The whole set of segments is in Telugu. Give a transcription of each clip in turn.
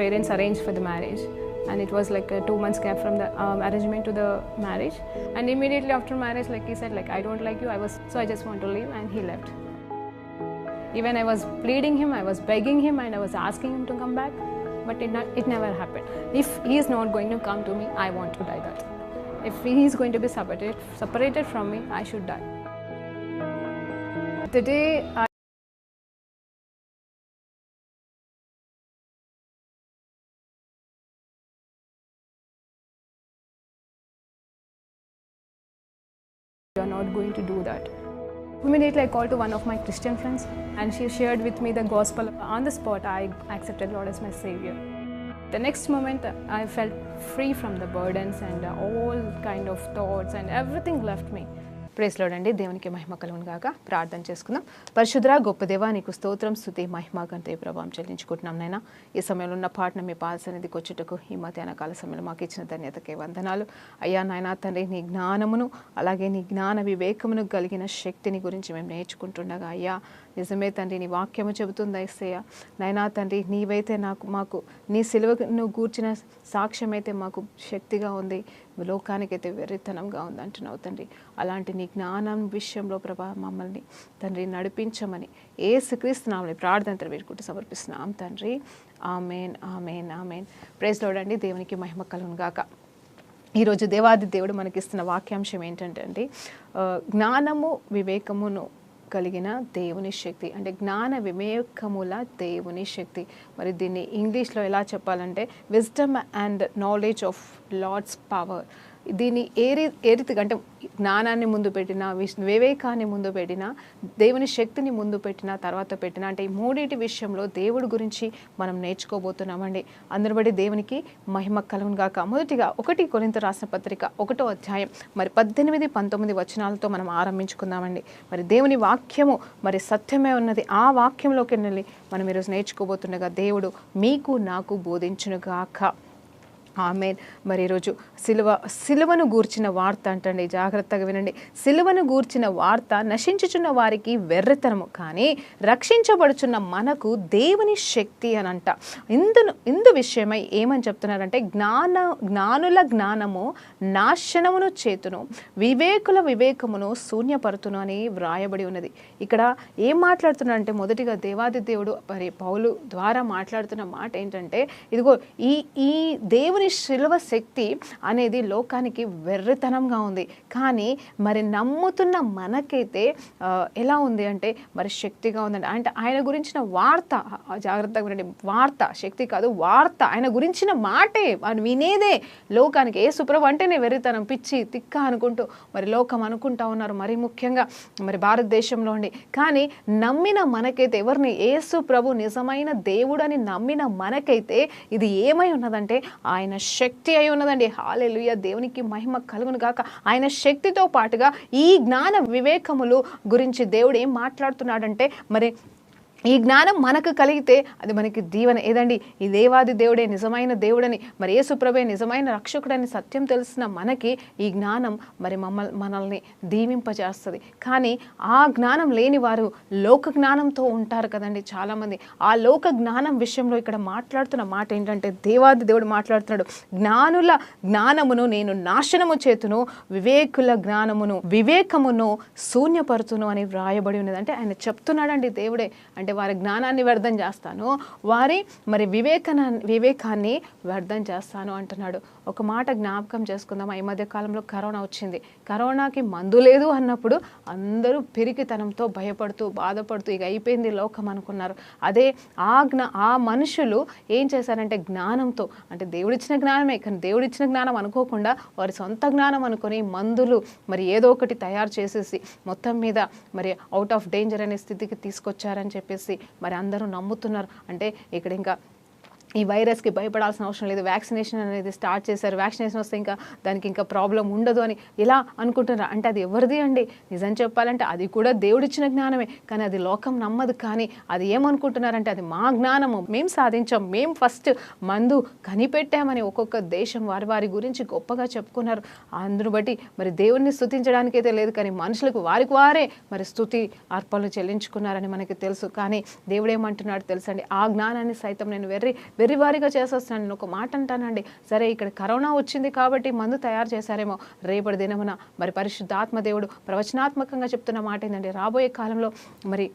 parents arranged for the marriage, and it was like a 2 months gap from the arrangement to the marriage. And immediately after marriage, like he said, like, I don't like you, I just want to leave, and he left. Even I was pleading him, I was begging him, and I was asking him to come back, but it never happened. If he is not going to come to me, I want to die that. If he is going to be separated from me, I should die. The day I you are not going to do that. Immediately I called to one of my Christian friends, and she shared with me the gospel. On the spot, I accepted Lord as my Savior. The next moment, I felt free from the burdens and all kind of thoughts, and everything left me. Praise lord అండి. దేవునికి మహిమ కలుగును గాక. ప్రార్థన చేసుకుందాం. పరిశుద్ధ గొప్ప దేవా, నీకు స్తోత్రం, స్తుతి, మహిమ, ఘనత, ప్రభావం చెల్లించుకుంటున్నాం నైనా. ఈ సమయంలో ఉన్న పాటను మీ పాద సన్నిధికి వచ్చుటకు ఈ మధ్యాహ్న కాల సమయంలో మాకు ఇచ్చిన ధన్యతకే వందనాలు. అయ్యా నాయనా తండ్రి, నీ జ్ఞానమును అలాగే నీ జ్ఞాన వివేకమును కలిగిన శక్తిని గురించి మేము నేర్చుకుంటుండగా, అయ్యా నిజమే తండ్రి, నీ వాక్యము చెబుతుంది యేసయ్య. నాయనా తండ్రి, నీవైతే మాకు నీ సిలువను గూర్చిన సాక్ష్యం అయితే మాకు శక్తిగా ఉంది, లోకానికైతే వెర్రితనంగా ఉంది అంటున్నావు తండ్రి. అలాంటి నీ జ్ఞానం విషయంలో ప్రభా మమ్మల్ని తండ్రి నడిపించమని యేసుక్రీస్తు నామములో ప్రార్థన వేడుకుంటూ సమర్పిస్తున్నాం తండ్రి. ఆమేన్, ఆమేన్, ఆమేన్. ప్రైజ్ లార్డ్ అండి. దేవునికి మహిమ కలుగును గాక. ఈరోజు దేవాది దేవుడు మనకిస్తున్న వాక్యాంశం ఏంటంటే అండి, జ్ఞానము వివేకమును కలిగిన దేవుని శక్తి, అంటే జ్ఞాన వివేకముల దేవుని శక్తి. మరి దీన్ని ఇంగ్లీష్లో ఎలా చెప్పాలంటే wisdom and knowledge of lord's power. దీన్ని ఏ రీతిగా అంటే జ్ఞానాన్ని ముందు పెట్టినా, వివేకాన్ని ముందు పెట్టినా, దేవుని శక్తిని ముందు పెట్టినా, తర్వాత పెట్టినా, అంటే ఈ మూడింటి విషయంలో దేవుడి గురించి మనం నేర్చుకోబోతున్నామండి. అందరి బట్టి దేవునికి మహిమ కలుగును గాక. మొదటిగా 1 కొరింథీ రాసిన పత్రిక 1వ అధ్యాయం మరి 18, 19 వచనాలతో మనం ఆరంభించుకుందామండి. మరి దేవుని వాక్యము మరి సత్యమే ఉన్నది. ఆ వాక్యంలోకి వెళ్ళి మనం ఈరోజు నేర్చుకోబోతుండగా దేవుడు మీకు నాకు బోధించును గాక. ఆమేన్. మరి ఈరోజు సిలువను గూర్చిన వార్త అంటండి, జాగ్రత్తగా వినండి. సిలువను గూర్చిన వార్త నశించుచున్న వారికి వెర్రితనము, కానీ రక్షించబడుచున్న మనకు దేవుని శక్తి అని అంట. ఇందు విషయమై ఏమని చెప్తున్నారంటే, జ్ఞానుల జ్ఞానము నాశనమును చేతును, వివేకుల వివేకమును శూన్యపరుతును అని వ్రాయబడి ఉన్నది. ఇక్కడ ఏం మాట్లాడుతున్నారంటే, మొదటిగా దేవాది దేవుడు మరి పౌలు ద్వారా మాట్లాడుతున్న మాట ఏంటంటే, ఇదిగో ఈ దేవుని శిలువ శక్తి అనేది లోకానికి వెర్రితనంగా ఉంది, కానీ మరి నమ్ముతున్న మనకైతే ఎలా ఉంది అంటే మరి శక్తిగా ఉందండి. అంటే ఆయన గురించిన వార్త, జాగ్రత్తగా వినండి, వార్త, శక్తి కాదు, వార్త, ఆయన గురించిన మాటే అని వినేదే లోకానికి. యేసుప్రభు అంటేనే వెర్రితనం, పిచ్చి, తిక్క అనుకుంటూ మరి లోకం అనుకుంటా ఉన్నారు, మరి ముఖ్యంగా మరి భారతదేశంలో ఉండి. కానీ నమ్మిన మనకైతే, ఎవరిని? యేసుప్రభు నిజమైన దేవుడు అని నమ్మిన మనకైతే ఇది ఏమై ఉన్నదంటే ఆయన శక్తి అయి ఉన్నదండి. హల్లెలూయా, దేవునికి మహిమ కలుగును గాక. ఆయన శక్తితో పాటుగా ఈ జ్ఞాన వివేకములు గురించి దేవుడు ఏం మాట్లాడుతున్నాడంటే, మరి ఈ జ్ఞానం మనకు కలిగితే అది మనకి దీవెన. ఏదండి, ఈ దేవాది దేవుడే నిజమైన దేవుడని, మరి యేసుప్రభువే నిజమైన రక్షకుడని సత్యం తెలిసిన మనకి ఈ జ్ఞానం మరి మనల్ని దీవింపజేస్తుంది. కానీ ఆ జ్ఞానం లేని వారు లోక జ్ఞానంతో ఉంటారు కదండి చాలామంది. ఆ లోక జ్ఞానం విషయంలో ఇక్కడ మాట్లాడుతున్న మాట ఏంటంటే, దేవాది దేవుడు మాట్లాడుతున్నాడు, జ్ఞానుల జ్ఞానమును నేను నాశనము చేతును, వివేకుల వివేకమును శూన్యపరుతును అని వ్రాయబడి ఉన్నది. అంటే ఆయన చెప్తున్నాడండి దేవుడే, అంటే వారి జ్ఞానాన్ని వ్యర్థం చేస్తాను, వారి మరి వివేకాన్ని వ్యర్థం చేస్తాను అంటున్నాడు. ఒక మాట జ్ఞాపకం చేసుకుందాం. ఈ మధ్య కాలంలో కరోనా వచ్చింది. కరోనాకి మందు లేదు అన్నప్పుడు అందరూ పిరికితనంతో భయపడుతూ బాధపడుతూ ఇక అయిపోయింది లోకం అనుకున్నారు. అదే ఆ మనుషులు ఏం చేశారంటే జ్ఞానంతో, అంటే దేవుడిచ్చిన జ్ఞానమే, కానీ దేవుడిచ్చిన జ్ఞానం అనుకోకుండా వారి సొంత జ్ఞానం అనుకొని మందులు మరి ఏదో ఒకటి తయారు చేసేసి మొత్తం మీద మరి అవుట్ ఆఫ్ డేంజర్ అనే స్థితికి తీసుకొచ్చారని చెప్పేసి మరి అందరూ నమ్ముతున్నారు. అంటే ఇక్కడ ఇంకా ఈ వైరస్కి భయపడాల్సిన అవసరం లేదు, వ్యాక్సినేషన్ అనేది స్టార్ట్ చేశారు, వ్యాక్సినేషన్ వస్తే దానికి ఇంకా ప్రాబ్లం ఉండదు అని ఇలా అనుకుంటున్నారు. అంటే అది ఎవరిది అండి? నిజం చెప్పాలంటే అది కూడా దేవుడిచ్చిన జ్ఞానమే, కానీ అది లోకం నమ్మదు. కానీ అది ఏమనుకుంటున్నారంటే అది మా జ్ఞానము, మేము సాధించాం, మేము ఫస్ట్ మందు కనిపెట్టామని ఒక్కొక్క దేశం వారి గురించి గొప్పగా చెప్పుకున్నారు. అందును బట్టి మరి దేవుణ్ణి స్తుతించడానికి అయితే లేదు, కానీ మనుషులకు వారే మరి స్తుతి అర్పణలు చెల్లించుకున్నారని మనకి తెలుసు. కానీ దేవుడు ఏమంటున్నాడు తెలుసండి, ఆ జ్ఞానాన్ని సైతం నేను వెర్రివారిగా చేసేస్తున్నాను. నేను ఒక మాట అంటానండి, సరే ఇక్కడ కరోనా వచ్చింది కాబట్టి మందు తయారు చేశారేమో, రేపటి దినమున మరి పరిశుద్ధాత్మ దేవుడు ప్రవచనాత్మకంగా చెప్తున్న మాట ఏంటంటే రాబోయే కాలంలో మరి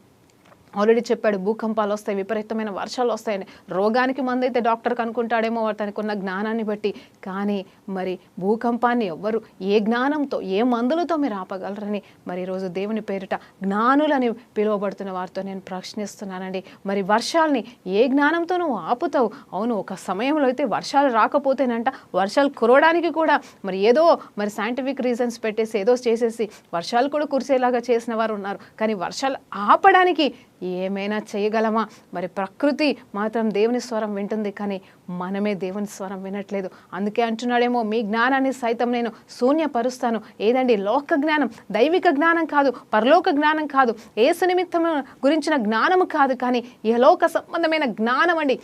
ఆల్రెడీ చెప్పాడు, భూకంపాలు వస్తాయి, విపరీతమైన వర్షాలు వస్తాయని. రోగానికి మందు అయితే డాక్టర్ కనుక్కుంటాడేమో తనకు ఉన్న జ్ఞానాన్ని బట్టి, కానీ మరి భూకంపాన్ని ఎవ్వరు ఏ జ్ఞానంతో ఏ మందులతో మీరు ఆపగలరని మరి ఈరోజు దేవుని పేరిట జ్ఞానులని పిలువబడుతున్న వారితో నేను ప్రశ్నిస్తున్నానండి. మరి వర్షాలని ఏ జ్ఞానంతో నువ్వు ఆపుతావు? అవును, ఒక సమయంలో అయితే వర్షాలు రాకపోతేనంట వర్షాలు కురవడానికి కూడా మరి ఏదో మరి సైంటిఫిక్ రీజన్స్ పెట్టేసి ఏదో చేసేసి వర్షాలు కూడా కురిసేలాగా చేసిన వారు ఉన్నారు. కానీ వర్షాలు ఆపడానికి ఏమైనా చేయగలమా? మరి ప్రకృతి మాత్రం దేవుని స్వరం వింటుంది, కానీ మనమే దేవుని స్వరం వినట్లేదు. అందుకే అంటున్నాడేమో, మీ జ్ఞానాన్ని సైతం నేను శూన్యపరుస్తాను. ఏదండి? లోక జ్ఞానం, దైవిక జ్ఞానం కాదు, పరలోక జ్ఞానం కాదు, యేసు నిమిత్తం గురించిన జ్ఞానము కాదు, కానీ ఈ లోక సంబంధమైన జ్ఞానం అండి,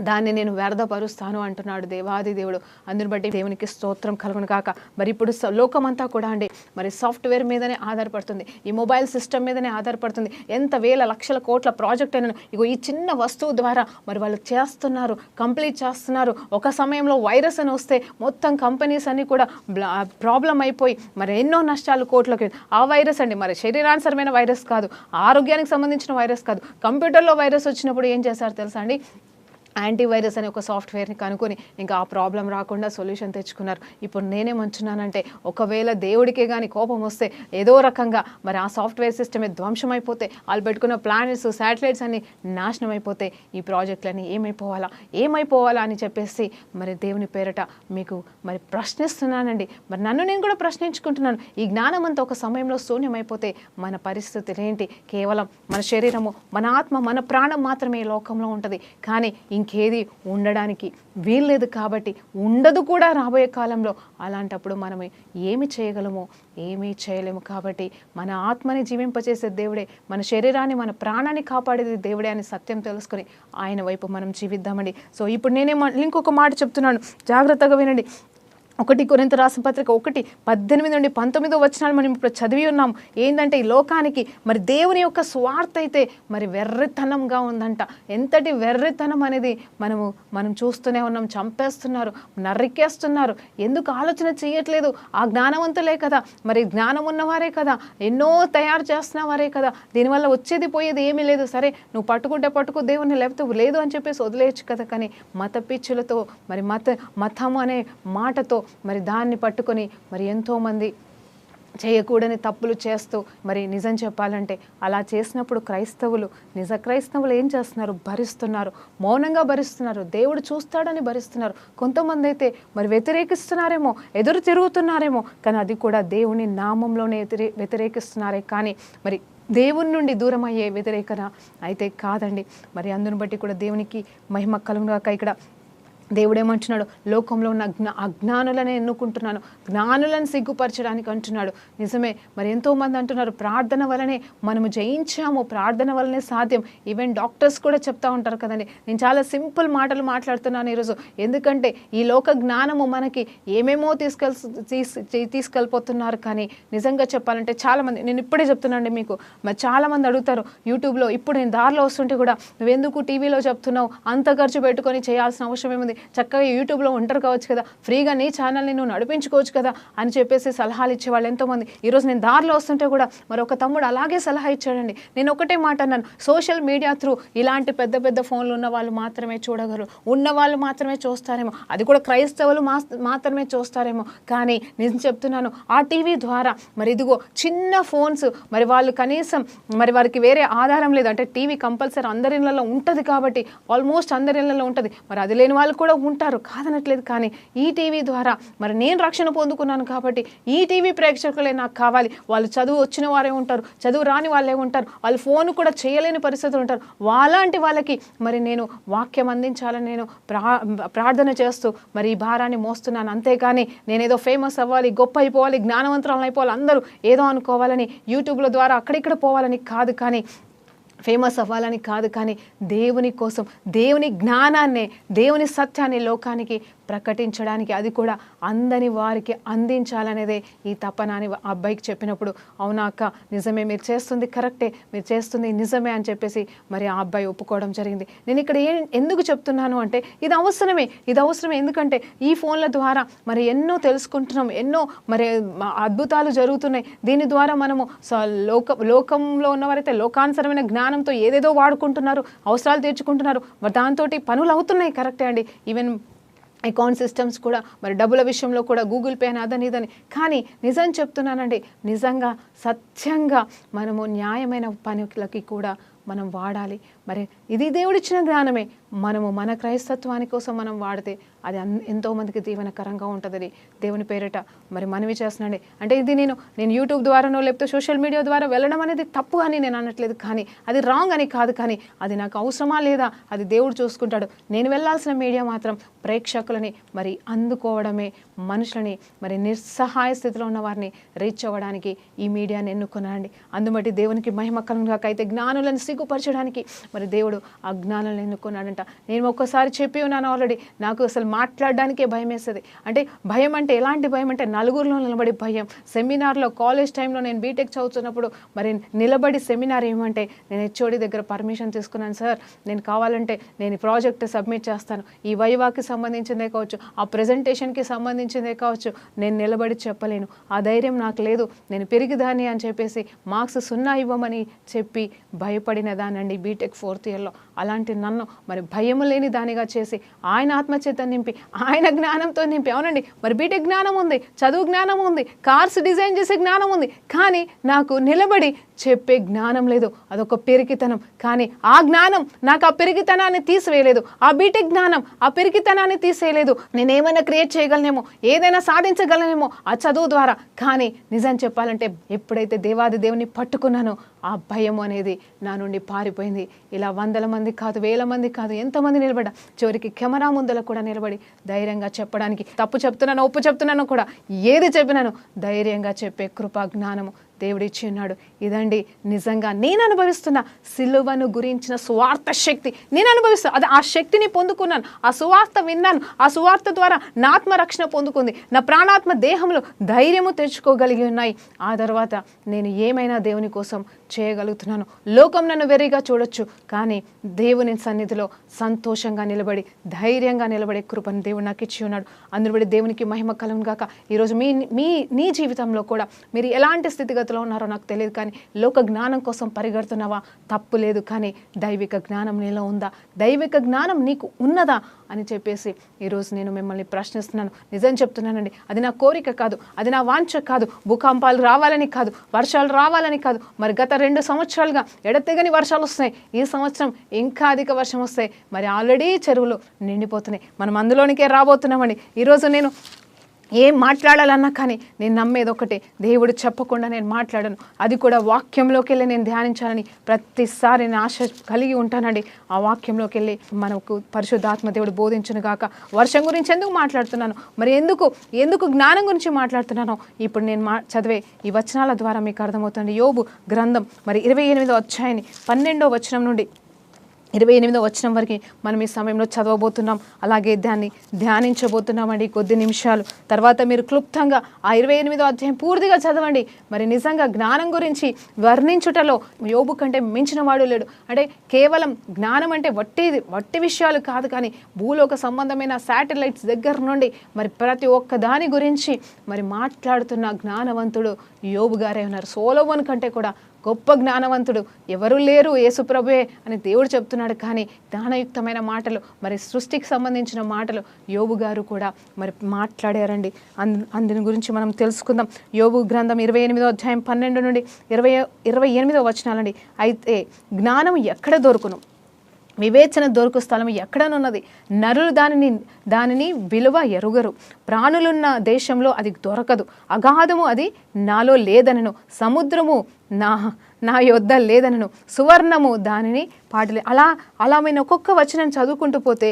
దాన్ని నేను వ్యర్థపరుస్తాను అంటున్నాడు దేవాది దేవుడు. అందుని బట్టి దేవునికి స్తోత్రం కలుగును కాక. మరి ఇప్పుడు లోకమంతా కూడా అండి మరి సాఫ్ట్వేర్ మీదనే ఆధారపడుతుంది, ఈ మొబైల్ సిస్టమ్ మీదనే ఆధారపడుతుంది. ఎంత వేల లక్షల కోట్ల ప్రాజెక్ట్ అయినా ఇగో ఈ చిన్న వస్తువు ద్వారా మరి వాళ్ళు చేస్తున్నారు, కంప్లీట్ చేస్తున్నారు. ఒక సమయంలో వైరస్ అని వస్తే మొత్తం కంపెనీస్ అన్నీ కూడా ప్రాబ్లం అయిపోయి మరి ఎన్నో నష్టాలు కోట్లకి. ఆ వైరస్ అండి మరి శరీరానుసరమైన వైరస్ కాదు, ఆరోగ్యానికి సంబంధించిన వైరస్ కాదు. కంప్యూటర్లో వైరస్ వచ్చినప్పుడు ఏం చేశారు తెలుసా అండి? యాంటీవైరస్ అనే ఒక సాఫ్ట్వేర్ని కనుక్కొని ఇంకా ఆ ప్రాబ్లం రాకుండా సొల్యూషన్ తెచ్చుకున్నారు. ఇప్పుడు నేనేమంటున్నానంటే, ఒకవేళ దేవుడికే కానీ కోపం వస్తే ఏదో రకంగా మరి ఆ సాఫ్ట్వేర్ సిస్టమే ధ్వంసం అయిపోతే, వాళ్ళు పెట్టుకున్న ప్లానెట్స్ శాటిలైట్స్ అన్ని నాశనం అయిపోతే ఈ ప్రాజెక్టులన్నీ ఏమైపోవాలా అని చెప్పేసి మరి దేవుని పేరట మీకు మరి ప్రశ్నిస్తున్నానండి. మరి నన్ను నేను కూడా ప్రశ్నించుకుంటున్నాను. ఈ జ్ఞానం అంతా ఒక సమయంలో శూన్యమైపోతే మన పరిస్థితులు ఏంటి? కేవలం మన శరీరము, మన ఆత్మ, మన ప్రాణం మాత్రమే ఈ లోకంలో ఉంటుంది, కానీ ఇంకేది ఉండడానికి వీల్లేదు. కాబట్టి ఉండదు కూడా రాబోయే కాలంలో. అలాంటప్పుడు మనం ఏమి చేయగలమో? ఏమీ చేయలేము. కాబట్టి మన ఆత్మని జీవింపచేసే దేవుడే, మన శరీరాన్ని, మన ప్రాణాన్ని కాపాడేది దేవుడే అని సత్యం తెలుసుకొని ఆయన వైపు మనం జీవిద్దామండి. సో ఇప్పుడు ఇంకొక మాట చెప్తున్నాను, జాగ్రత్తగా వినండి. 1 కొరింథీ రాసిన పత్రిక 1:18 నుండి 19 వచనాలు మనం ఇప్పుడు చదివి ఉన్నాం. ఏంటంటే, ఈ లోకానికి మరి దేవుని యొక్క స్వార్థ అయితే మరి వెర్రితనంగా ఉందంట. ఎంతటి వెర్రితనం అనేది మనం చూస్తూనే ఉన్నాం. చంపేస్తున్నారు, నరికేస్తున్నారు. ఎందుకు ఆలోచన చేయట్లేదు? ఆ జ్ఞానవంతులే కదా, మరి జ్ఞానం ఉన్నవారే కదా, ఎన్నో తయారు చేస్తున్న వారే కదా, దీనివల్ల వచ్చేది పోయేది ఏమీ లేదు. సరే, నువ్వు పట్టుకుంటే పట్టుకో దేవుని, లేకపోతే లేదు అని చెప్పేసి వదిలేయచ్చు కదా. కానీ మత పిచ్చులతో మరి మతం అనే మాటతో మరి దాన్ని పట్టుకొని మరి ఎంతోమంది చేయకూడని తప్పులు చేస్తూ మరి నిజం చెప్పాలంటే అలా చేసినప్పుడు నిజ క్రైస్తవులు ఏం చేస్తున్నారు? భరిస్తున్నారు, మౌనంగా భరిస్తున్నారు. దేవుడు చూస్తాడని భరిస్తున్నారు. కొంతమంది అయితే మరి వ్యతిరేకిస్తున్నారేమో, ఎదురు తిరుగుతున్నారేమో, కానీ అది కూడా దేవుని నామంలోనే వ్యతిరేకిస్తున్నారే, కానీ మరి దేవుని నుండి దూరం అయ్యే వ్యతిరేకన అయితే కాదండి. మరి అందుని బట్టి కూడా దేవునికి మహిమ కలుగుగాక. ఇక్కడ దేవుడు ఏమంటున్నాడు? లోకంలో ఉన్న అజ్ఞానులనే ఎన్నుకుంటున్నాను, జ్ఞానులను సిగ్గుపరచడానికి అంటున్నాడు. నిజమే, మరి ఎంతోమంది అంటున్నారు ప్రార్థన వలనే మనము జయించాము, ప్రార్థన వలనే సాధ్యం. ఈవెన్ డాక్టర్స్ కూడా చెప్తా ఉంటారు కదండి. నేను చాలా సింపుల్ మాటలు మాట్లాడుతున్నాను ఈరోజు, ఎందుకంటే ఈ లోక జ్ఞానము మనకి ఏమేమో తీసుకెళ్ళిపోతున్నారు. కానీ నిజంగా చెప్పాలంటే చాలామంది, నేను ఇప్పుడే చెప్తున్నానండి మీకు, మరి చాలామంది అడుగుతారు యూట్యూబ్లో, ఇప్పుడు నేను దారిలో వస్తుంటే కూడా నువ్వెందుకు టీవీలో చెప్తున్నావు, అంత ఖర్చు పెట్టుకొని చేయాల్సిన అవసరం ఏముంది, చక్కగా యూట్యూబ్లో ఉంటారు కావచ్చు కదా, ఫ్రీగా నీ ఛానల్ని నువ్వు నడిపించుకోవచ్చు కదా అని చెప్పేసి సలహాలు ఇచ్చేవాళ్ళు ఎంతోమంది. ఈరోజు నేను దారిలో వస్తుంటే కూడా మరి ఒక తమ్ముడు అలాగే సలహా ఇచ్చాడండి. నేను ఒకటే మాట అన్నాను, సోషల్ మీడియా త్రూ ఇలాంటి పెద్ద పెద్ద ఫోన్లు ఉన్న వాళ్ళు మాత్రమే చూడగలరు, ఉన్నవాళ్ళు మాత్రమే చూస్తారేమో, అది కూడా క్రైస్తవులు మాత్రమే చూస్తారేమో. కానీ నేను చెప్తున్నాను, ఆ టీవీ ద్వారా మరి ఇదిగో చిన్న ఫోన్స్, మరి వాళ్ళు కనీసం మరి వారికి వేరే ఆధారం లేదు, అంటే టీవీ కంపల్సరీ అందరి ఇళ్లలో ఉంటుంది కాబట్టి, ఆల్మోస్ట్ అందరి ఇళ్లలో ఉంటుంది. మరి అది లేని వాళ్ళు కూడా ఉంటారు, కాదనట్లేదు. కానీ ఈ టీవీ ద్వారా మరి నేను రక్షణ పొందుకున్నాను కాబట్టి ఈ టీవీ ప్రేక్షకులే నాకు కావాలి. వాళ్ళు చదువు వచ్చిన వారే ఉంటారు, చదువు రాని వాళ్ళే ఉంటారు, వాళ్ళు ఫోన్ కూడా చేయలేని పరిస్థితులు ఉంటారు. వాళ్ళంటి వాళ్ళకి మరి నేను వాక్యం అందించాలని నేను ప్రార్థన చేస్తూ మరి ఈ భారాన్ని మోస్తున్నాను. అంతేకాని నేనేదో ఫేమస్ అవ్వాలి, గొప్ప అయిపోవాలి, జ్ఞానవంతురాలు అయిపోవాలి, అందరూ ఏదో అనుకోవాలని, యూట్యూబ్ల ద్వారా అక్కడిక్కడ పోవాలని కాదు, కానీ ఫేమస్ అవ్వాలని కాదు, కానీ దేవుని కోసం, దేవుని జ్ఞానాన్నే, దేవుని సత్యాన్ని లోకానికి ప్రకటించడానికి, అది కూడా అందని వారికి అందించాలనేదే ఈ తపన అని ఆ అబ్బాయికి చెప్పినప్పుడు, అవునా అక్క నిజమే, మీరు చేస్తుంది కరెక్టే, మీరు చేస్తుంది నిజమే అని చెప్పేసి మరి ఆ అబ్బాయి ఒప్పుకోవడం జరిగింది. నేను ఇక్కడ ఎందుకు చెప్తున్నాను అంటే ఇది అవసరమే ఎందుకంటే ఈ ఫోన్ల ద్వారా మరి ఎన్నో తెలుసుకుంటున్నాం, ఎన్నో మరి అద్భుతాలు జరుగుతున్నాయి. దీని ద్వారా మనము లోకంలో ఉన్నవారైతే లోకానుసరమైన జ్ఞానంతో ఏదేదో వాడుకుంటున్నారు, అవసరాలు తీర్చుకుంటున్నారు, మరి దాంతో పనులు అవుతున్నాయి, కరెక్టే అండి. ఈవెన్ అకౌంట్ సిస్టమ్స్ కూడా మరి డబ్బుల విషయంలో కూడా గూగుల్ పే అని అదని ఇదని. కానీ నిజం చెప్తున్నానండి, నిజంగా సత్యంగా మనము న్యాయమైన పనులకి కూడా మనం వాడాలి. మరి ఇది దేవుడిచ్చిన జ్ఞానమే, మనము మన క్రైస్తత్వాని కోసం మనం వాడితే అది ఎంతోమందికి దీవెనకరంగా ఉంటుందని దేవుని పేరిట మరి మనవి చేస్తున్నాండి. అంటే ఇది నేను యూట్యూబ్ ద్వారానో లేకపోతే సోషల్ మీడియా ద్వారా వెళ్ళడం అనేది తప్పు అని నేను అనట్లేదు, కానీ అది రాంగ్ అని కాదు, కానీ అది నాకు అవసరమా లేదా అది దేవుడు చూసుకుంటాడు. నేను వెళ్ళాల్సిన మీడియా మాత్రం ప్రేక్షకులని మరి అందుకోవడమే, మనుషులని మరి నిస్సహాయ స్థితిలో ఉన్న వారిని రీచ్ అవ్వడానికి ఈ మీడియాని ఎన్నుకున్నానండి. అందుబట్టి దేవునికి మహిమ కలుగుగాక. అయితే జ్ఞానులను సిగ్గుపరచడానికి మరి దేవుడు ఆ జ్ఞానాలను ఎన్నుకున్నాడంట. నేను ఒక్కసారి చెప్పి ఉన్నాను ఆల్రెడీ, నాకు అసలు మాట్లాడడానికే భయం వేస్తుంది. అంటే భయం అంటే ఎలాంటి భయం అంటే నలుగురిలో నిలబడి భయం. సెమినార్లో కాలేజ్ టైంలో నేను బీటెక్ చదువుతున్నప్పుడు మరి నిలబడి సెమినార్ ఏమంటే నేను హెచ్ఓడి దగ్గర పర్మిషన్ తీసుకున్నాను, సార్ నేను కావాలంటే నేను ఈ ప్రాజెక్ట్ సబ్మిట్ చేస్తాను, ఈ వైవాకి సంబంధించిందే కావచ్చు, ఆ ప్రెజెంటేషన్కి సంబంధించిందే కావచ్చు, నేను నిలబడి చెప్పలేను, ఆ ధైర్యం నాకు లేదు, నేను పెరిగిదాన్ని అని చెప్పేసి మార్క్స్ 0 ఇవ్వమని చెప్పి భయపడిన దానండి బీటెక్ 4th ఇయర్లో. అలాంటి నన్ను మరి భయం లేని దానిగా చేసి ఆయన ఆత్మచేత నింపి, ఆయన జ్ఞానంతో నింపి. అవునండి, మరి బీటెక్ జ్ఞానం ఉంది, చదువు జ్ఞానం ఉంది, కార్స్ డిజైన్ చేసే జ్ఞానం ఉంది, కానీ నాకు నిలబడి చెప్పే జ్ఞానం లేదు. అదొక పెరికితనం. కానీ ఆ జ్ఞానం నాకు ఆ పెరికితనాన్ని తీసివేయలేదు, ఆ బీటెక్ జ్ఞానం ఆ పెరికితనాన్ని తీసేయలేదు. నేనేమైనా క్రియేట్ చేయగలనేమో, ఏదైనా సాధించగలనేమో ఆ చదువు ద్వారా. కానీ నిజం చెప్పాలంటే ఎప్పుడైతే దేవాది దేవుని పట్టుకున్నానో ఆ భయం అనేది నా నుండి పారిపోయింది. ఇలా 100 మంది కాదు, 1000 మంది కాదు, ఎంతమంది నిలబడ్డా, చివరికి కెమెరా ముందర కూడా నిలబడి ధైర్యంగా చెప్పడానికి, తప్పు చెప్తున్నాను ఒప్పు చెప్తున్నాను కూడా, ఏది చెప్పినాను ధైర్యంగా చెప్పే కృపా జ్ఞానము దేవుడిచ్చి ఉన్నాడు. ఇదండి నిజంగా నేను అనుభవిస్తున్న సిలువను గురించిన సువార్త శక్తి. నేను అనుభవిస్తాను, అది ఆ శక్తిని పొందుకున్నాను, ఆ సువార్త విన్నాను, ఆ సువార్త ద్వారా నా ఆత్మరక్షణ పొందుకుంది, నా ప్రాణాత్మ దేహంలో ధైర్యము తెచ్చుకోగలిగి ఉన్నాయి. ఆ తర్వాత నేను ఏమైనా దేవుని కోసం చేయగలుగుతున్నాను. లోకం నన్ను వెర్రిగా చూడొచ్చు, కానీ దేవుని సన్నిధిలో సంతోషంగా నిలబడి ధైర్యంగా నిలబడే కృపను దేవుడు నాకు ఇచ్చి ఉన్నాడు. అందుబడి దేవునికి మహిమ కలుగును గాక. ఈరోజు నీ జీవితంలో కూడా మీరు ఎలాంటి స్థితిగతిలో ఉన్నారో నాకు తెలియదు, కానీ లోక జ్ఞానం కోసం పరిగెడుతున్నావా? తప్పు లేదు, కానీ దైవిక జ్ఞానం నీలో ఉందా? దైవిక జ్ఞానం నీకు ఉన్నదా అని చెప్పేసి ఈరోజు నేను మిమ్మల్ని ప్రశ్నిస్తున్నాను. నిజం చెప్తున్నానండి, అది నా కోరిక కాదు, అది నా వాంఛ కాదు, భూకంపాలు రావాలని కాదు, వర్షాలు రావాలని కాదు. మరి గత 2 సంవత్సరాలుగా ఎడతెగని వర్షాలు వస్తున్నాయి, ఈ సంవత్సరం ఇంకా అధిక వర్షం వస్తాయి. మరి ఆల్రెడీ చెరువులు నిండిపోతున్నాయి, మనం అందులోనికే రాబోతున్నామండి. ఈరోజు నేను ఏం మాట్లాడాలన్నా కానీ నేను నమ్మేది ఒకటే, దేవుడు చెప్పకుండా నేను మాట్లాడను. అది కూడా వాక్యంలోకి వెళ్ళి నేను ధ్యానించాలని ప్రతిసారి నేను ఆశ కలిగి ఉంటానండి. ఆ వాక్యంలోకి వెళ్ళి మనకు పరిశుద్ధాత్మ దేవుడు బోధించును గాక. వర్షం గురించి ఎందుకు మాట్లాడుతున్నాను, మరి ఎందుకు జ్ఞానం గురించి మాట్లాడుతున్నానో ఇప్పుడు నేను చదివే ఈ వచనాల ద్వారా మీకు అర్థమవుతుంది. యోబు గ్రంథం మరి 28వ అధ్యాయాన్ని 12వ వచనం నుండి 28వ వచనం వరకు మనం ఈ సమయంలో చదవబోతున్నాం. అలాగే దాన్ని ధ్యానించబోతున్నామండి కొద్ది నిమిషాలు. తర్వాత మీరు క్లుప్తంగా ఆ 28వ అధ్యాయం పూర్తిగా చదవండి. మరి నిజంగా జ్ఞానం గురించి వర్ణించుటలో యోబు కంటే మించిన వాడు లేడు. అంటే కేవలం జ్ఞానం అంటే వట్టి విషయాలు కాదు, కానీ భూలోక సంబంధమైన శాటిలైట్స్ దగ్గర నుండి మరి ప్రతి ఒక్క దాని గురించి మరి మాట్లాడుతున్న జ్ఞానవంతుడు యోబు గారే ఉన్నారు. సొలొమోను కంటే కూడా గొప్ప జ్ఞానవంతుడు ఎవరు లేరు, యేసుప్రభువే అని దేవుడు చెప్తున్నాడు. కానీ జ్ఞానయుక్తమైన మాటలు, మరి సృష్టికి సంబంధించిన మాటలు యోబు గారు కూడా మరి మాట్లాడారండి. అందుని గురించి మనం తెలుసుకుందాం. యోబు గ్రంథం 28వ అధ్యాయం 12 నుండి 28వ వచనాలండి. అయితే జ్ఞానం ఎక్కడ దొరుకును, వివేచన దొరుకు స్థలం ఎక్కడనున్నది? నరులు దానిని విలువ ఎరుగరు. ప్రాణులున్న దేశంలో అది దొరకదు. అగాధము అది నాలో లేదనను, సముద్రము నా యొద్ద లేదనను, సువర్ణము దానిని పాటలే. అలా మేము ఒక్కొక్క వచనం చదువుకుంటూ పోతే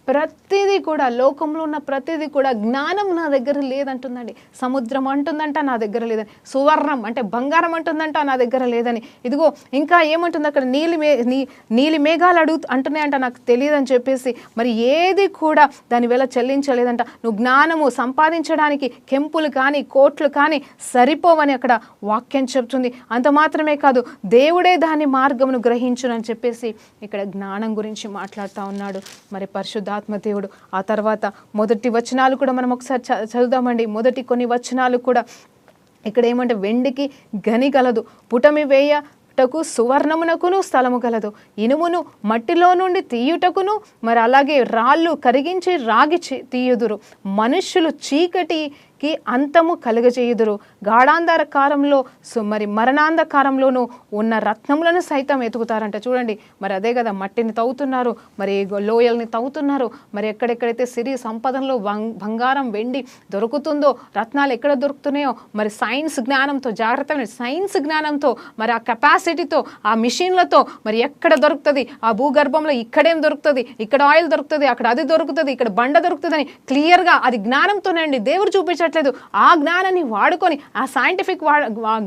ప్రతిదీ కూడా, లోకంలో ఉన్న ప్రతిదీ కూడా జ్ఞానం నా దగ్గర లేదంటుందండి. సముద్రం అంటుందంట నా దగ్గర లేదని, సువర్ణం అంటే బంగారం అంటుందంట నా దగ్గర లేదని, ఇదిగో ఇంకా ఏమంటుంది అక్కడ నీలి మేఘాలు అంటున్నాయంట నాకు తెలియదని చెప్పేసి, మరి ఏది కూడా దాని వేళ చెల్లించలేదంట. నువ్వు జ్ఞానము సంపాదించడానికి కెంపులు కానీ కోట్లు కానీ సరిపోవని అక్కడ వాక్యం చెప్తుంది. అంత మాత్రమే కాదు, దేవుడే దాని మార్గమును గ్రహించునని చెప్పేసి ఇక్కడ జ్ఞానం గురించి మాట్లాడుతూ ఉన్నాడు మరి పరిశుద్ధాత్మ దేవుడు. ఆ తర్వాత మొదటి వచనాలు కూడా మనం ఒకసారి చదువుదామండి. మొదటి కొన్ని వచనాలు కూడా ఇక్కడ ఏమంటే, వెండికి గని గలదు, పుటమి వేయటకు సువర్ణమునకును స్థలము గలదు, ఇనుమును మట్టిలో నుండి తీయుటకును, మరి అలాగే రాళ్ళు కరిగించి రాగి తీయుదురు, మనుష్యులు చీకటికి అంతము కలుగజేయుదురు, గాఢాంధకారంలో మరి మరణాంధకారంలోనూ ఉన్న రత్నములను సైతం ఎతుకుతారంట. చూడండి, మరి అదే కదా, మట్టిని తవ్వుతున్నారు, మరి లోయల్ని తవ్వుతున్నారు, మరి ఎక్కడెక్కడైతే సిరి సంపదనలో బంగారం వెండి దొరుకుతుందో, రత్నాలు ఎక్కడ దొరుకుతున్నాయో, మరి సైన్స్ జ్ఞానంతో, జాగ్రత్తగా సైన్స్ జ్ఞానంతో, మరి ఆ కెపాసిటీతో, ఆ మిషన్లతో మరి ఎక్కడ దొరుకుతుంది, ఆ భూగర్భంలో ఇక్కడేం దొరుకుతుంది, ఇక్కడ ఆయిల్ దొరుకుతుంది, అక్కడ అది దొరుకుతుంది, ఇక్కడ బండ దొరుకుతుంది అని క్లియర్గా అది జ్ఞానంతోనండి, దేవుడు చూపించట్లేదు. ఆ జ్ఞానాన్ని వాడుకొని, ఆ సైంటిఫిక్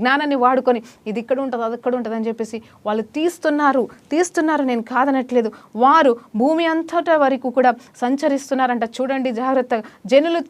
జ్ఞానాన్ని వాడుకొని ఇది ఇక్కడ ఉంటుంది అది ఇక్కడ ఉంటుంది అని చెప్పేసి వాళ్ళు తీస్తున్నారు. నేను కాదనట్లేదు. వారు భూమి అంతటా వరకు కూడా సంచరిస్తున్నారంట. చూడండి జాగ్రత్తగా, జనులు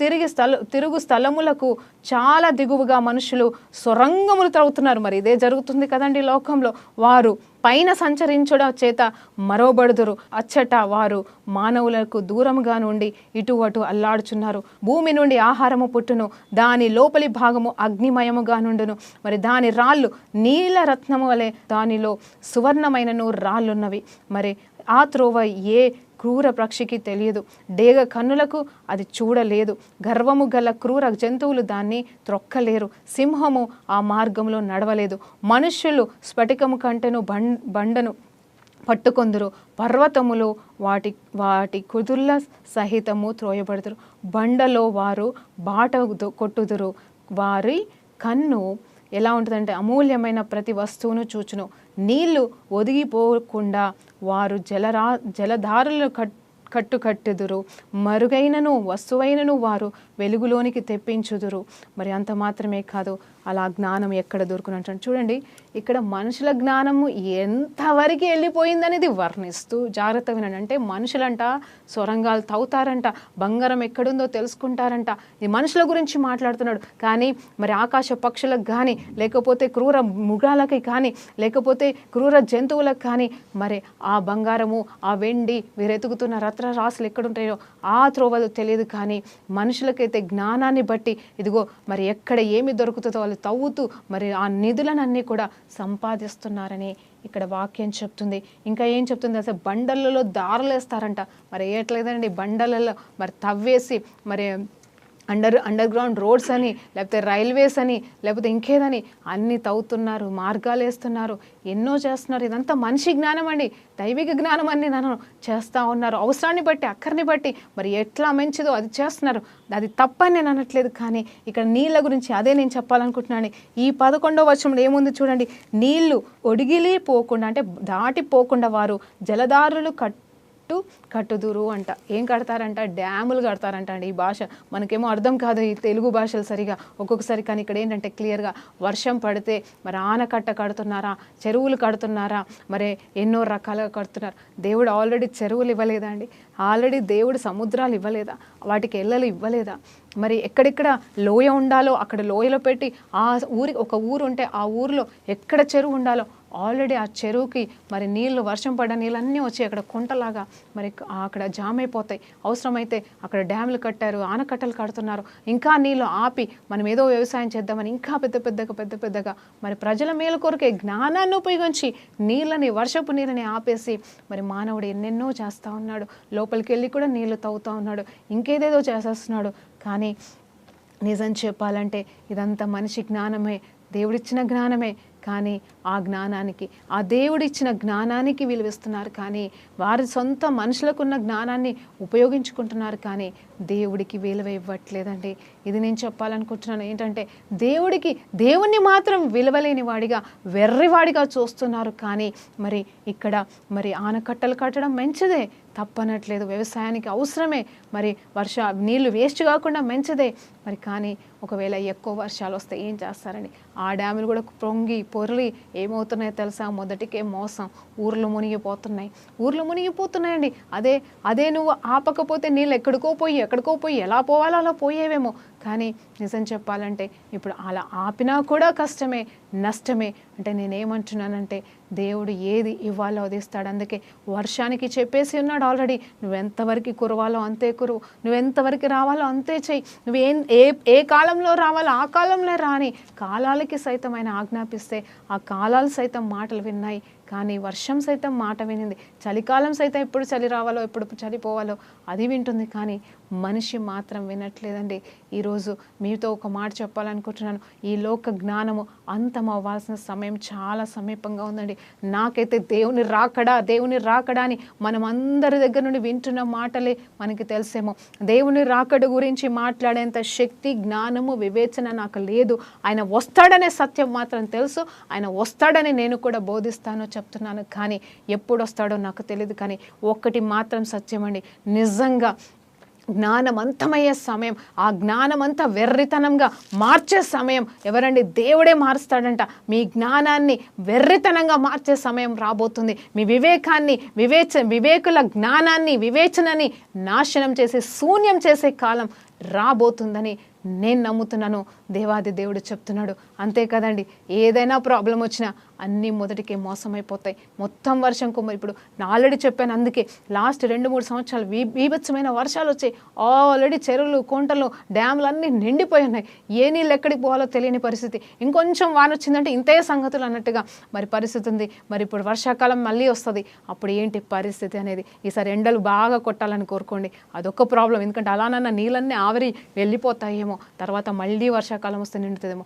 తిరుగు స్థలములకు చాలా దిగువగా మనుషులు సొరంగములు త్రవ్వుతున్నారు. మరి ఇదే జరుగుతుంది కదండి లోకంలో. వారు పైన సంచరించడం చేత మరోబడుదురు, అచ్చట వారు మానవులకు దూరముగా నుండి ఇటు అటు అల్లాడుచున్నారు. భూమి నుండి ఆహారము పుట్టును, దాని లోపలి భాగము అగ్నిమయముగా నుండును, మరి దాని రాళ్ళు నీల రత్నము వలె, దానిలో సువర్ణమైనను రాళ్ళున్నవి. మరి ఆ త్రోవ ఏ క్రూర పక్షికి తెలియదు, డేగ కన్నులకు అది చూడలేదు, గర్వము గల క్రూర జంతువులు దాన్ని త్రొక్కలేరు, సింహము ఆ మార్గంలో నడవలేదు, మనుష్యులు స్ఫటికము కంటెను బండను పట్టుకొందురు, పర్వతములు వాటి కుదుర్ల సహితము త్రోయబడుదురు, బండలో వారు బాట కొట్టుదురు, వారి కన్ను ఎలా ఉంటుందంటే అమూల్యమైన ప్రతి వస్తువును చూచును, నీళ్లు ఒదిగిపోకుండా వారు జలధారులను కట్టుదురు, మరుగైనను వస్తువైనను వారు వెలుగులోనికి తెప్పించుదురు. మరి అంత మాత్రమే కాదు, అలా జ్ఞానం ఎక్కడ దొరుకునంటాడు. చూడండి, ఇక్కడ మనుషుల జ్ఞానము ఎంతవరకు వెళ్ళిపోయిందనేది వర్ణిస్తూ జాగ్రత్తగా వినండి. అంటే మనుషులంట సొరంగాలు తవ్వుతారంట, బంగారం ఎక్కడుందో తెలుసుకుంటారంట. ఈ మనుషుల గురించి మాట్లాడుతున్నాడు. కానీ మరి ఆకాశ పక్షులకు కానీ, లేకపోతే క్రూర మృగాలకి కానీ, లేకపోతే క్రూర జంతువులకు కానీ మరి ఆ బంగారము, ఆ వెండి, వీరెతుకుతున్న రత్నరాశులు ఎక్కడుంటాయో ఆ త్రోవలు తెలియదు. కానీ మనుషులకైతే జ్ఞానాన్ని బట్టి ఇదిగో మరి ఎక్కడ ఏమి దొరుకుతుందో వాళ్ళు తవ్వుతూ మరి ఆ నిధులనన్నీ కూడా సంపాదిస్తున్నారని ఇక్కడ వాక్యం చెప్తుంది. ఇంకా ఏం చెప్తుంది అసలు, బండలలో దారులేస్తారంట. మరి వేయట్లేదండి, బండలలో మరి తవ్వేసి మరి అండర్ గ్రౌండ్ రోడ్స్ అని, లేకపోతే రైల్వేస్ అని, లేకపోతే ఇంకేదని అన్నీ తవ్వుతున్నారు, మార్గాలు వేస్తున్నారు, ఎన్నో చేస్తున్నారు. ఇదంతా మనిషి జ్ఞానం అండి, దైవిక జ్ఞానం అన్ని నన్ను చేస్తూ ఉన్నారు. అవసరాన్ని బట్టి, అక్కర్ని బట్టి మరి ఎట్లా మంచిదో అది చేస్తున్నారు. అది తప్పని నేను అనట్లేదు. కానీ ఇక్కడ నీళ్ళ గురించి అదే నేను చెప్పాలనుకుంటున్నాను. ఈ 11వ వచనంలో ఏముంది చూడండి, నీళ్లు ఒడిగిలిపోకుండా అంటే దాటిపోకుండా వారు జలధారులు కట్టుదురు అంట. ఏం కడతారంట? డ్యాములు కడతారంట అండి. ఈ భాష మనకేమో అర్థం కాదు, ఈ తెలుగు భాషలు సరిగా ఒక్కొక్కసారి. కానీ ఇక్కడ ఏంటంటే క్లియర్గా వర్షం పడితే మరి ఆనకట్ట కడుతున్నారా, చెరువులు కడుతున్నారా, మరి ఎన్నో రకాలుగా కడుతున్నారు. దేవుడు ఆల్రెడీ చెరువులు ఇవ్వలేదా అండి? ఆల్రెడీ దేవుడు సముద్రాలు ఇవ్వలేదా? వాటికి ఎల్లలు ఇవ్వలేదా? మరి ఎక్కడెక్కడ లోయ ఉండాలో అక్కడ లోయలో పెట్టి, ఆ ఒక ఊరు ఉంటే ఆ ఊరిలో ఎక్కడ చెరువు ఉండాలో ఆల్రెడీ ఆ చెరువుకి మరి నీళ్ళు, వర్షం పడ్డ నీళ్ళన్నీ వచ్చి అక్కడ కుంటలాగా మరి అక్కడ జామ్ అయిపోతాయి. అవసరమైతే అక్కడ డ్యాములు కట్టారు, ఆనకట్టలు కడుతున్నారు. ఇంకా నీళ్ళు ఆపి మనం ఏదో వ్యవసాయం చేద్దామని ఇంకా పెద్ద పెద్దగా మరి ప్రజల మేలు కొరకే జ్ఞానాన్ని ఉపయోగించి నీళ్ళని, వర్షపు నీళ్ళని ఆపేసి మరి మానవుడు ఎన్నెన్నో చేస్తూ ఉన్నాడు. లోపలికి వెళ్ళి కూడా నీళ్లు తవ్వుతూ ఉన్నాడు, ఇంకేదేదో చేసేస్తున్నాడు. కానీ నిజం చెప్పాలంటే ఇదంతా మనిషి జ్ఞానమే, దేవుడిచ్చిన జ్ఞానమే. కానీ ఆ జ్ఞానానికి, ఆ దేవుడిచ్చిన జ్ఞానానికి విలువిస్తున్నారు. కానీ వారి సొంత మనుషులకున్న జ్ఞానాన్ని ఉపయోగించుకుంటున్నారు, కానీ దేవుడికి విలువ ఇవ్వట్లేదండి. ఇది నేను చెప్పాలనుకుంటున్నాను. ఏంటంటే దేవుణ్ణి మాత్రం విలువలేని వాడిగా, వెర్రివాడిగా చూస్తున్నారు. కానీ మరి ఇక్కడ మరి ఆనకట్టలు కట్టడం మంచిదే, తప్పనట్లేదు, వ్యవసాయానికి అవసరమే, మరి నీళ్లు వేస్ట్ కాకుండా మంచిదే. మరి కానీ ఒకవేళ ఎక్కువ వర్షాలు వస్తే ఏం చేస్తారండి? ఆ డ్యాములు కూడా పొర్లి ఏమవుతున్నాయో తెలుసా? మొదటికే మోసం, ఊర్లు మునిగిపోతున్నాయండి. అదే నువ్వు ఆపకపోతే నీళ్ళు ఎక్కడికో పోయి ఎలా పోవాలో అలా పోయేవేమో. కానీ నిజం చెప్పాలంటే ఇప్పుడు అలా ఆపినా కూడా కష్టమే, నష్టమే. అంటే నేనేమంటున్నానంటే దేవుడు ఏది ఇవ్వాలో అది ఇస్తాడు. అందుకే వర్షానికి చెప్పేసి ఉన్నాడు ఆల్రెడీ, నువ్వెంతవరకు కురవాలో అంతే కురువు, నువ్వెంతవరకు రావాలో అంతే చెయ్యి, ఏ కాలంలో రావాలో ఆ కాలంలో రాని. కాలాలకి సైతం ఆయన ఆజ్ఞాపిస్తే ఆ కాలాలు సైతం మాటలు విన్నాయి, కానీ వర్షం సైతం మాట వినింది. చలికాలం సైతం ఎప్పుడు చలి రావాలో ఎప్పుడు చలిపోవాలో అది వింటుంది, కానీ మనిషి మాత్రం వినట్లేదండి. ఈరోజు మీతో ఒక మాట చెప్పాలనుకుంటున్నాను. ఈ లోక జ్ఞానము అంతం అవ్వాల్సిన సమయం చాలా సమీపంగా ఉందండి. నాకైతే దేవుని రాకడా అని మనం అందరి దగ్గర నుండి వింటున్న మాటలే మనకి తెలిసేమో. దేవుని రాకడ గురించి మాట్లాడేంత శక్తి, జ్ఞానము, వివేచన నాకు లేదు. ఆయన వస్తాడనే సత్యం మాత్రం తెలుసు. ఆయన వస్తాడని నేను కూడా బోధిస్తాను, చెప్తున్నాను. కానీ ఎప్పుడు వస్తాడో నాకు తెలియదు. కానీ ఒక్కటి మాత్రం సత్యమండి, నిజంగా జ్ఞానమంతమయ్యే సమయం, ఆ జ్ఞానమంతా వెర్రితనంగా మార్చే సమయం ఎవరండి? దేవుడే మారుస్తాడంట. మీ జ్ఞానాన్ని వెర్రితనంగా మార్చే సమయం రాబోతుంది. మీ వివేకుల జ్ఞానాన్ని, వివేచనని నాశనం చేసి శూన్యం చేసే కాలం రాబోతుందని నేను నమ్ముతున్నాను. దేవాది దేవుడు చెప్తున్నాడు. అంతే కదండి, ఏదైనా ప్రాబ్లం వచ్చినా అన్నీ మొదటికే మోసమైపోతాయి. మొత్తం వర్షం కుమ్మరి. ఇప్పుడు ఆల్రెడీ చెప్పాను, అందుకే లాస్ట్ 2-3 సంవత్సరాలు బీభత్సమైన వర్షాలు వచ్చాయి. ఆల్రెడీ చెరువులు, కుంటలు, డ్యాములు అన్నీ నిండిపోయి ఉన్నాయి. ఏ నీళ్ళు ఎక్కడికి పోవాలో తెలియని పరిస్థితి. ఇంకొంచెం వాన వచ్చిందంటే ఇంతే సంగతులు అన్నట్టుగా మరి పరిస్థితి ఉంది. మరి ఇప్పుడు వర్షాకాలం మళ్ళీ వస్తుంది. అప్పుడు ఏంటి పరిస్థితి అనేది? ఈసారి ఎండలు బాగా కొట్టాలని కోరుకోండి. అదొక ప్రాబ్లం. ఎందుకంటే అలానన్న నీళ్ళన్నీ ఆవిరి వెళ్ళిపోతాయేమో. తర్వాత మళ్ళీ వర్షాకాలం వస్తే నిండుతుందేమో.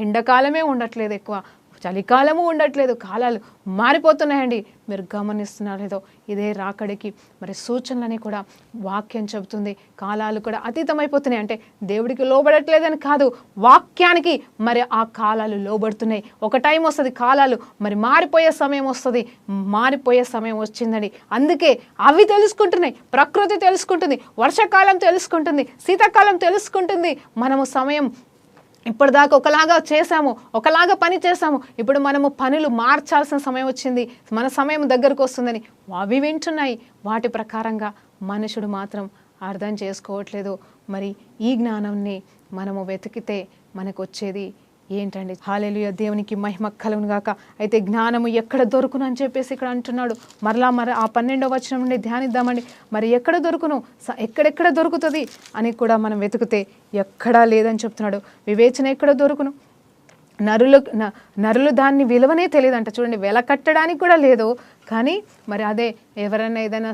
ఎండాకాలమే ఉండట్లేదు, ఎక్కువ చలికాలము ఉండట్లేదు. కాలాలు మారిపోతున్నాయండి. మీరు గమనిస్తున్నారు లేదో? ఇదే రాకడికి మరి సూచనలని కూడా వాక్యం చెబుతుంది. కాలాలు కూడా అతీతమైపోతున్నాయి. అంటే దేవుడికి లోబడట్లేదని కాదు, వాక్యానికి మరి ఆ కాలాలు లోబడుతున్నాయి. ఒక టైం వస్తుంది, కాలాలు మరి మారిపోయే సమయం వస్తుంది. మారిపోయే సమయం వచ్చిందండి. అందుకే అవి తెలుసుకుంటున్నాయి, ప్రకృతి తెలుసుకుంటుంది, వర్షాకాలం తెలుసుకుంటుంది, శీతాకాలం తెలుసుకుంటుంది. మనము సమయం ఇప్పటిదాకా ఒకలాగా చేశాము, ఒకలాగా పని చేశాము. ఇప్పుడు మనము పనులు మార్చాల్సిన సమయం వచ్చింది, మన సమయం దగ్గరకు వస్తుందని అవి వింటున్నాయి. వాటి ప్రకారంగా మనుషుడు మాత్రం అర్థం చేసుకోవట్లేదు. మరి ఈ జ్ఞానాన్ని మనము వెతికితే మనకు వచ్చేది ఏంటండి? హల్లెలూయా, దేవునికి మహిమ కలుగును గాక. అయితే జ్ఞానము ఎక్కడ దొరుకును అని చెప్పేసి ఇక్కడ అంటున్నాడు. మరలా ఆ 12వ వచనం నుండి ధ్యానిద్దామండి. మరి ఎక్కడ దొరుకును, ఎక్కడెక్కడ దొరుకుతుంది అని కూడా మనం వెతికితే ఎక్కడా లేదని చెప్తున్నాడు. వివేచన ఎక్కడ దొరుకును? నరులు దాన్ని విలువనే తెలియదంట. చూడండి, వెల కట్టడానికి కూడా లేదు. కానీ మరి అదే ఎవరైనా ఏదైనా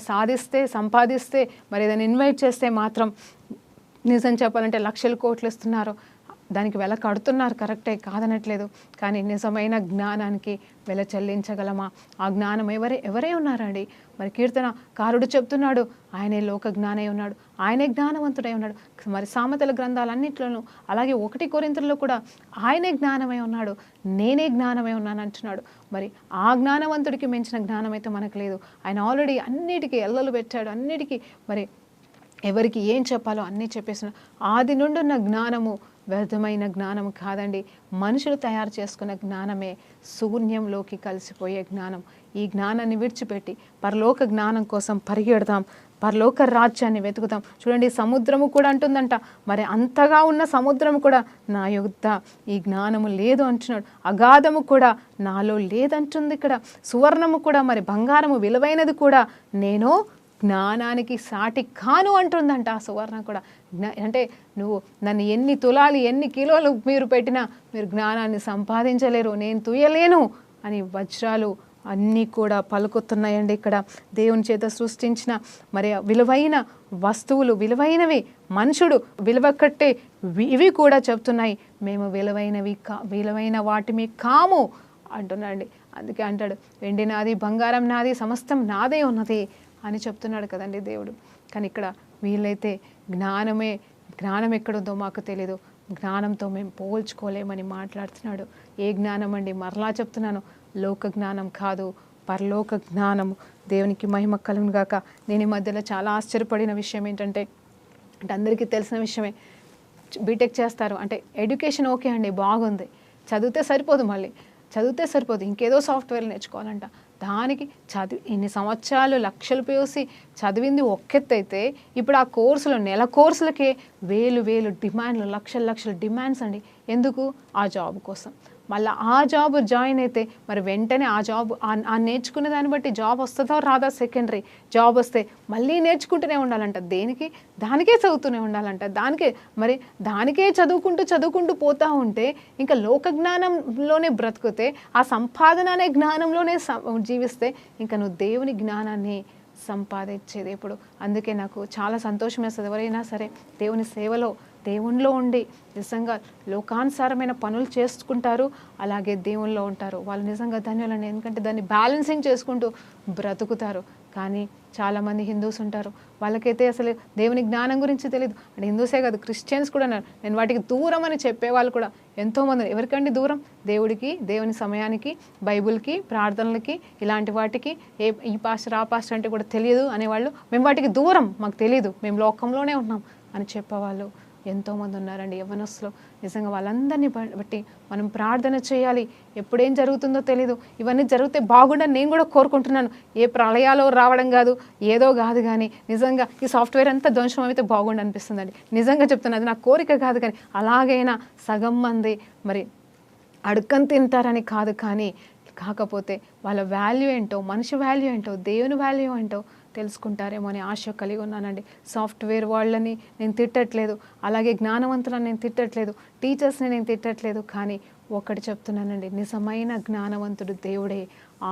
సంపాదిస్తే మరి ఏదైనా ఇన్వైట్ చేస్తే మాత్రం నిజం చెప్పాలంటే లక్షల కోట్లు ఇస్తున్నారు. దానికి వెల కడుతున్నారు, కరెక్టే, కాదనట్లేదు. కానీ నిజమైన జ్ఞానానికి వెల చెల్లించగలమా? ఆ జ్ఞానం ఎవరే ఉన్నారండి? మరి కీర్తనకారుడు చెప్తున్నాడు, ఆయనే లోక జ్ఞానై ఉన్నాడు, ఆయనే జ్ఞానవంతుడై ఉన్నాడు. మరి సామెతల గ్రంథాలన్నింటిలోనూ, అలాగే 1 కొరింథీయులలో కూడా ఆయనే జ్ఞానమై ఉన్నాడు, నేనే జ్ఞానమై ఉన్నాను అంటున్నాడు. మరి ఆ జ్ఞానవంతుడికి మించిన జ్ఞానం అయితే మనకు లేదు. ఆయన ఆల్రెడీ అన్నిటికీ ఎల్లలు పెట్టాడు. అన్నిటికీ మరి ఎవరికి ఏం చెప్పాలో అన్నీ చెప్పేస్తున్నాడు. ఆది నుండి ఉన్న జ్ఞానము వ్యర్థమైన జ్ఞానం కాదండి. మనుషులు తయారు చేసుకున్న జ్ఞానమే శూన్యంలోకి కలిసిపోయే జ్ఞానం. ఈ జ్ఞానాన్ని విడిచిపెట్టి పరలోక జ్ఞానం కోసం పరిగెడదాం, పరలోక రాజ్యాన్ని వెతుకుతాం. చూడండి, సముద్రము కూడా అంటుందంట, మరి అంతగా ఉన్న సముద్రము కూడా నా యొద్ద ఈ జ్ఞానము లేదు అంటున్నాడు. అగాధము కూడా నాలో లేదంటుంది ఇక్కడ. సువర్ణము కూడా మరి బంగారము విలువైనది కూడా నేను జ్ఞానానికి సాటి కాను అంటుందంట ఆ సువర్ణ కూడా. అంటే నువ్వు నన్ను ఎన్ని తులాలు, ఎన్ని కిలోలు మీరు పెట్టినా మీరు జ్ఞానాన్ని సంపాదించలేరు, నేను తుయ్యలేను అని వజ్రాలు అన్నీ కూడా పలుకుతున్నాయండి. ఇక్కడ దేవుని చేత సృష్టించిన మరి విలువైన వస్తువులు, విలువైనవి, మనుషుడు విలువ కట్టే ఇవి కూడా చెప్తున్నాయి, మేము విలువైన వాటిమి కాము. అంటున్నాడండి. అందుకే అంటాడు, వెండి నాది, బంగారం నాది, సమస్తం నాదే ఉన్నది అని చెప్తున్నాడు కదండి దేవుడు. కానీ ఇక్కడ వీళ్ళైతే జ్ఞానం ఎక్కడుందో మాకు తెలీదు, జ్ఞానంతో మేము పోల్చుకోలేమని మాట్లాడుతున్నాడు. ఏ జ్ఞానం అండి? మరలా చెప్తున్నాను, లోక జ్ఞానం కాదు, పరలోక జ్ఞానము. దేవునికి మహిమ కలుగును గాక. నేను ఈ మధ్యలో చాలా ఆశ్చర్యపడిన విషయం ఏంటంటే, అందరికీ తెలిసిన విషయమే, బీటెక్ చేస్తారు అంటే ఎడ్యుకేషన్ ఓకే అండి, బాగుంది, చదివితే సరిపోదు, ఇంకేదో సాఫ్ట్వేర్ నేర్చుకోవాలంట. దానికి ఇన్ని సంవత్సరాలు లక్షలు పోసి చదివింది ఒక్కెత్తైతే, ఇప్పుడు ఆ కోర్సులు నెల కోర్సులకే వేలు డిమాండ్లు, లక్షల డిమాండ్స్ అండి. ఎందుకు? ఆ జాబ్ కోసం. మళ్ళీ ఆ జాబ్ జాయిన్ అయితే మరి వెంటనే ఆ జాబ్ ఆ నేర్చుకునే దాన్ని బట్టి జాబ్ వస్తుందో రాదా సెకండరీ. జాబ్ వస్తే మళ్ళీ నేర్చుకుంటూనే ఉండాలంట. దానికే చదువుతూనే ఉండాలంట. దానికే చదువుకుంటూ పోతూ ఉంటే ఇంకా లోక జ్ఞానంలోనే బ్రతుకుతే, ఆ సంపాదన అనే జ్ఞానంలోనే జీవిస్తే ఇంకా నువ్వు దేవుని జ్ఞానాన్ని సంపాదించేది ఎప్పుడు? అందుకే నాకు చాలా సంతోషం వేస్తుంది. ఎవరైనా సరే దేవుని సేవలో, దేవునిలో ఉండి నిజంగా లోకానుసారమైన పనులు చేసుకుంటారు, అలాగే దేవునిలో ఉంటారు, వాళ్ళు నిజంగా ధన్యులండి. ఎందుకంటే దాన్ని బ్యాలెన్సింగ్ చేసుకుంటూ బ్రతుకుతారు. కానీ చాలామంది హిందూస్ ఉంటారు, వాళ్ళకైతే అసలు దేవుని జ్ఞానం గురించి తెలియదు. అంటే హిందూసే కాదు, క్రిస్టియన్స్ కూడా ఉన్నారు. నేను వాటికి దూరం అని చెప్పేవాళ్ళు కూడా ఎంతోమంది. ఎవరికండి దూరం? దేవుడికి, దేవుని సమయానికి, బైబుల్కి, ప్రార్థనలకి, ఇలాంటి వాటికి. ఈ పాస్టర్ ఆ పాస్టర్ అంటే కూడా తెలియదు అనేవాళ్ళు. మేము వాటికి దూరం, మాకు తెలియదు, మేము లోకంలోనే ఉన్నాం అని చెప్పేవాళ్ళు ఎంతోమంది ఉన్నారండి యవ్వనస్తులు. నిజంగా వాళ్ళందరినీ బట్టి మనం ప్రార్థన చేయాలి. ఎప్పుడేం జరుగుతుందో తెలీదు. ఇవన్నీ జరిగితే బాగుండని నేను కూడా కోరుకుంటున్నాను. ఏ ప్రళయాలు రావడం కాదు, ఏదో కాదు, కానీ నిజంగా ఈ సాఫ్ట్వేర్ అంతా ధ్వంసం అయితే బాగుండు అనిపిస్తుందండి. నిజంగా చెప్తున్నా, అది నా కోరిక కాదు, కానీ అలాగైనా సగం మంది మరి అడుక్కని తింటారని కాదు, కానీ కాకపోతే వాళ్ళ వాల్యూ ఏంటో, మనిషి వాల్యూ ఏంటో, దేవుని వాల్యూ ఏంటో తెలుసుకుంటారేమో అని ఆశ కలిగి ఉన్నానండి. సాఫ్ట్వేర్ వాళ్ళని నేను తిట్టట్లేదు, అలాగే జ్ఞానవంతులను నేను తిట్టట్లేదు, టీచర్స్ని నేను తిట్టట్లేదు, కానీ ఒకటి చెప్తున్నానండి, నిజమైన జ్ఞానవంతుడు దేవుడే.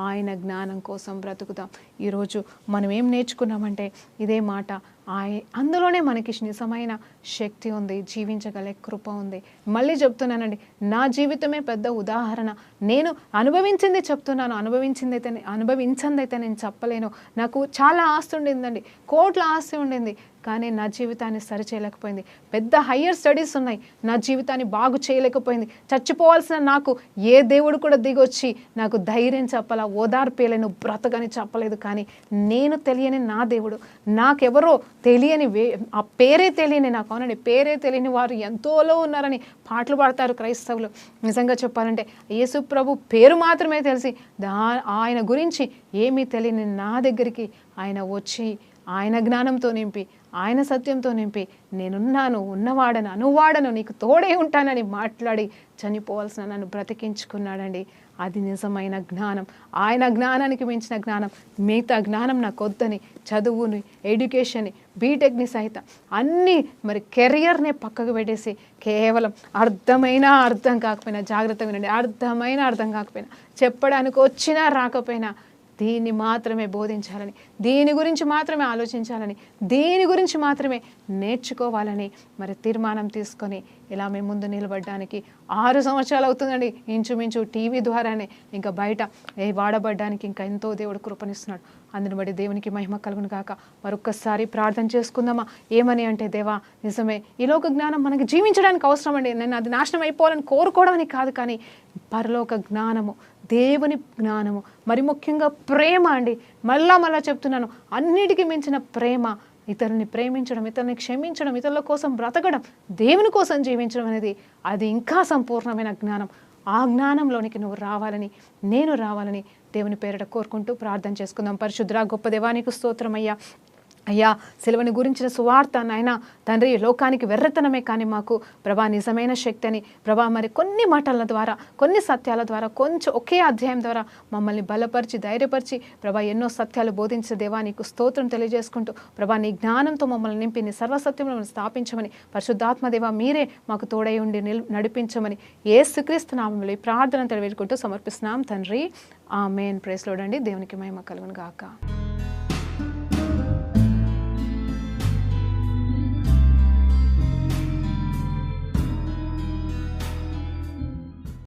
ఆయన జ్ఞానం కోసం బ్రతుకుతాం. ఈరోజు మనం ఏం నేర్చుకున్నామంటే ఇదే మాట, అందులోనే మనకి నిజమైన శక్తి ఉంది, జీవించగల కృప ఉంది. మళ్ళీ చెప్తున్నానండి, నా జీవితమే పెద్ద ఉదాహరణ. నేను అనుభవించింది చెప్తున్నాను, అనుభవించిందైతే నేను చెప్పలేను. నాకు చాలా ఆస్తి ఉండిందండి, కోట్ల ఆస్తి ఉండింది, కానీ నా జీవితాన్ని సరిచేయలేకపోయింది. పెద్ద హయ్యర్ స్టడీస్ ఉన్నాయి, నా జీవితాన్ని బాగు చేయలేకపోయింది. చచ్చిపోవాల్సిన నాకు ఏ దేవుడు కూడా దిగొచ్చి నాకు ధైర్యం చెప్పాలా, ఓదార్పేలేను, బ్రతకని చెప్పలేదు. కానీ నేను తెలియని నా దేవుడు, నాకెవరో తెలియని ఆ పేరే తెలియని, నాకు అవునండి పేరే తెలియని వారు ఎంతోలో ఉన్నారని పాటలు పాడతారు క్రైస్తవులు. నిజంగా చెప్పాలంటే యేసు ప్రభు పేరు మాత్రమే తెలిసి ఆయన గురించి ఏమీ తెలియని నా దగ్గరికి ఆయన వచ్చి ఆయన జ్ఞానంతో నింపి, ఆయన సత్యంతో నింపి, నేనున్నాను, ఉన్నవాడను, అనువాడను, నీకు తోడే ఉంటానని మాట్లాడి చనిపోవాల్సిన నన్ను బ్రతికించుకున్నాడండి. అది నిజమైన జ్ఞానం. ఆయన జ్ఞానానికి మించిన జ్ఞానం, మిగతా జ్ఞానం నాకు వద్దని చదువుని, ఎడ్యుకేషన్ని, బీటెక్ని సైతం అన్నీ మరి కెరియర్నే పక్కకు పెట్టేసి కేవలం అర్థం కాకపోయినా, జాగ్రత్తగా వినండి, అర్థం కాకపోయినా, చెప్పడానికి వచ్చినా రాకపోయినా దీన్ని మాత్రమే బోధించాలని, దీని గురించి మాత్రమే ఆలోచించాలని, దీని గురించి మాత్రమే నేర్చుకోవాలని మరి తీర్మానం తీసుకొని ఇలా మేము ముందు నిలబడడానికి 6 సంవత్సరాలు అవుతుందండి ఇంచుమించు. టీవీ ద్వారానే ఇంకా బయట వాడబడ్డానికి ఇంకా ఎంతో దేవుడు కృపనిస్తున్నాడు. అందుని బట్టి దేవునికి మహిమ కలుగును గాక. మరొక్కసారి ప్రార్థన చేసుకుందామా? ఏమని అంటే, దేవా నిజమే, ఈ లోక జ్ఞానం మనకి జీవించడానికి అవసరం అండి. నేను అది నాశనం అయిపోవాలని కోరుకోవడం అని కాదు, కానీ పరలోక జ్ఞానము, దేవుని జ్ఞానము, మరి ముఖ్యంగా ప్రేమ అండి. మళ్ళా చెప్తున్నాను, అన్నిటికీ మించిన ప్రేమ, ఇతరుల్ని ప్రేమించడం, ఇతరుల్ని క్షమించడం, ఇతరుల కోసం బ్రతకడం, దేవుని కోసం జీవించడం అనేది అది ఇంకా సంపూర్ణమైన జ్ఞానం. ఆ జ్ఞానంలోనికి నువ్వు రావాలని, నేను రావాలని దేవుని పేరిట కోరుకుంటూ ప్రార్థన చేసుకుందాం. పరిశుద్ధుడా గొప్ప దేవానికి స్తోత్రం అయ్యా, సిలువని గురించిన సువార్త నాయన తండ్రి లోకానికి వెర్రతనమే, కానీ మాకు ప్రభా నిజమైన శక్తి అని ప్రభా మరి కొన్ని మాటల ద్వారా, కొన్ని సత్యాల ద్వారా, కొంచెం ఒకే అధ్యాయం ద్వారా మమ్మల్ని బలపరిచి, ధైర్యపరిచి ప్రభా ఎన్నో సత్యాలు బోధించే దేవా నీకు స్తోత్రం తెలియజేసుకుంటూ ప్రభా నీ జ్ఞానంతో మమ్మల్ని నింపి నీ సర్వసత్యములను స్థాపించమని పరిశుద్ధాత్మ దేవా మీరే మాకు తోడై ఉండి నడిపించమని యేసుక్రీస్తు నామములో ఈ ప్రార్థన తెలియజేసుకుంటూ సమర్పిస్తున్నాం తండ్రి. ఆమేన్. ప్రైజ్ లార్డ్ అండి. దేవునికి మహిమ కలుగును గాక.